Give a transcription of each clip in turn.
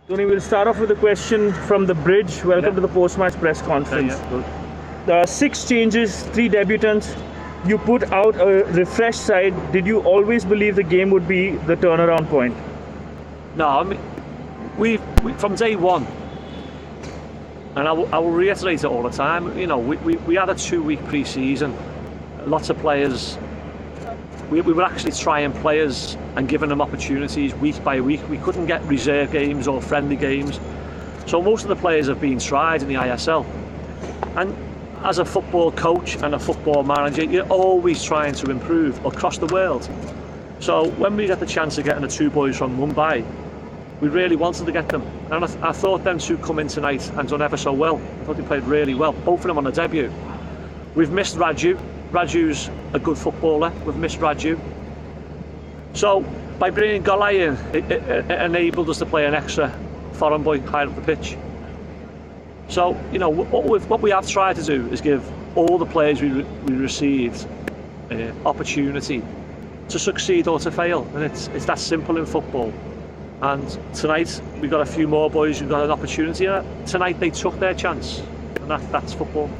Tony, we'll start off with a question from the bridge. Welcome to the post-match press conference. Good. 6 changes, 3 debutants. You put out a refreshed side. Did you always believe the game would be the turnaround point? No, I mean, we from day one, and I will reiterate it all the time. You know, we had a 2-week pre-season. Lots of players. We were actually trying players and giving them opportunities week by week. We couldn't get reserve games or friendly games. So most of the players have been tried in the ISL. And as a football coach and a football manager, you're always trying to improve across the world. So when we get the chance of getting the 2 boys from Mumbai, we really wanted to get them. And I thought them 2 come in tonight and done ever so well. I thought they played really well, both of them on the debut. We've missed Raju. Raju's a good footballer. We've missed Raju. So by bringing Golai in, it enabled us to play an extra foreign boy higher up the pitch. So, you know, what we have tried to do is give all the players we received opportunity to succeed or to fail, and it's that simple in football. And tonight we got a few more boys who got an opportunity. Tonight they took their chance, and that's football.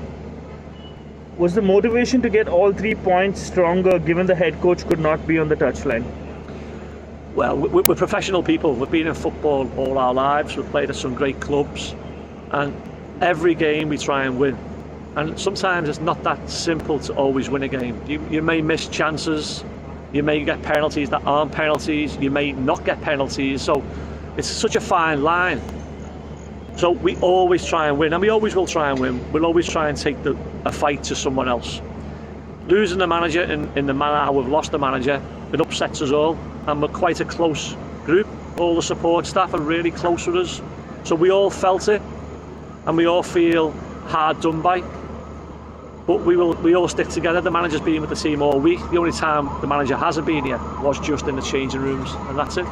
Was the motivation to get all 3 points stronger given the head coach could not be on the touchline? Well, we're professional people. We've been in football all our lives. We've played at some great clubs, and every game we try and win. And sometimes it's not that simple to always win a game. You may miss chances, you may get penalties that aren't penalties, you may not get penalties. So it's such a fine line. So we always try and win, and we always will try and win. We'll always try and take a fight to someone else. Losing the manager in the manner how we've lost the manager, it upsets us all, and we're quite a close group. All the support staff are really close with us, so we all felt it, and we all feel hard done by. But we all stick together. The manager's been with the team all week. The only time the manager hasn't been here was just in the changing rooms, and that's it.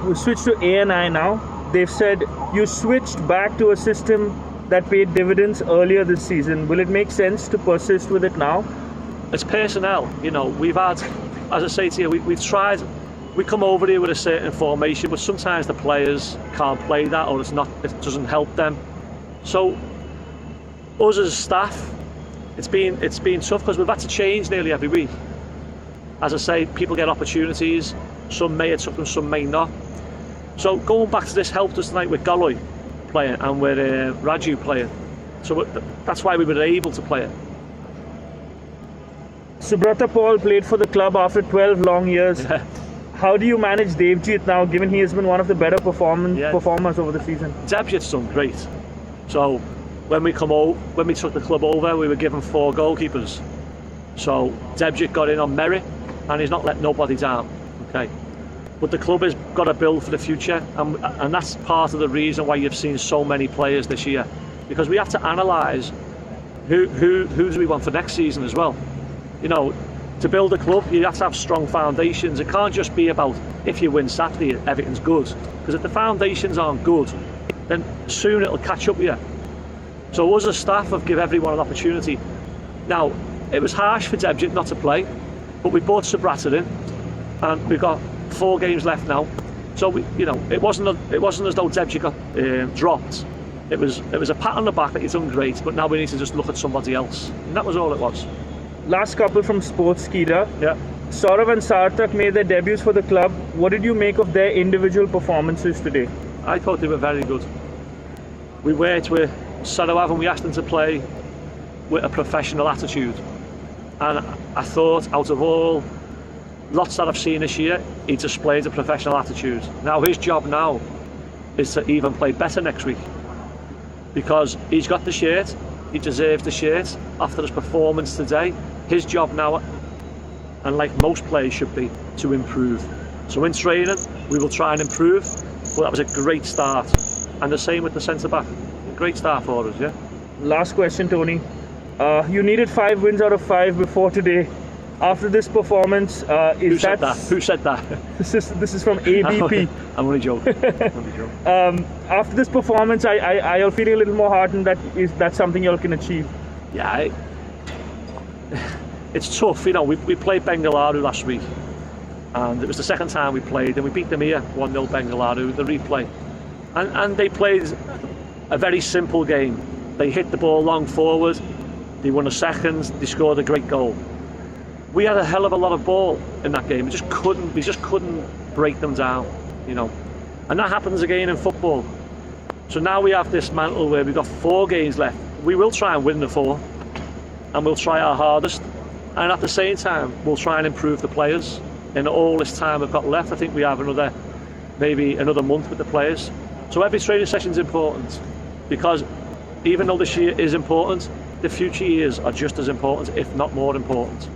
We'll switch to A&I now. They've said you switched back to a system that paid dividends earlier this season. Will it make sense to persist with it now? It's personnel. You know, we've had, as I say to you, we've tried. We come over here with a certain formation, but sometimes the players can't play that, or it doesn't help them. So, us as staff, it's been tough because we've had to change nearly every week. As I say, people get opportunities. Some may have took them, some may not. So going back to this helped us tonight with Golai playing and with Raju playing. So that's why we were able to play it. Subrata Paul played for the club after 12 long years. Yeah. How do you manage Davejeet now, given he has been one of the better performers over the season? Davejeet's done great. So when we took the club over, we were given 4 goalkeepers. So Davejeet got in on merit, and he's not let nobody down. Okay. But the club has got to build for the future, and that's part of the reason why you've seen so many players this year, because we have to analyse who do we want for next season as well. You know, to build a club, you have to have strong foundations. It can't just be about if you win Saturday, everything's good, because if the foundations aren't good, then soon it'll catch up with you. So us as staff have given everyone an opportunity. Now, it was harsh for Davejeet not to play, but we brought Subrata in, and we've got 4 games left now, so it wasn't as though Davejeet got dropped. It was a pat on the back that he's done great, but now we need to just look at somebody else, and that was all it was. Last couple from Sportskeeda. Yeah. Saurav and Sarthak made their debuts for the club. What did you make of their individual performances today? I thought they were very good. We worked with Saurav and we asked him to play with a professional attitude, and I thought out of all lots that I've seen this year, he displayed a professional attitude. Now his job now is to even play better next week, because he's got the shirt, he deserves the shirt after his performance today. His job now, and like most players should be, to improve. So in training we will try and improve, but that was a great start, and the same with the centre back. Great start for us. Yeah. Last question, Tony. You needed 5 wins out of 5 before today. After this performance, Who said that? This is from ABP. I'm only joking. After this performance, I feeling a little more heartened that that's something you all can achieve. Yeah, it's tough. You know, we played Bengaluru last week, and it was the second time we played, and we beat them here 1-0 Bengaluru, the replay. And they played a very simple game. They hit the ball long forward, they won a second, they scored a great goal. We had a hell of a lot of ball in that game. We just couldn't break them down, you know. And that happens again in football. So now we have this mantle where we've got 4 games left. We will try and win the 4, and we'll try our hardest. And at the same time, we'll try and improve the players. In all this time we've got left, I think we have maybe another month with the players. So every training session is important, because even though this year is important, the future years are just as important, if not more important.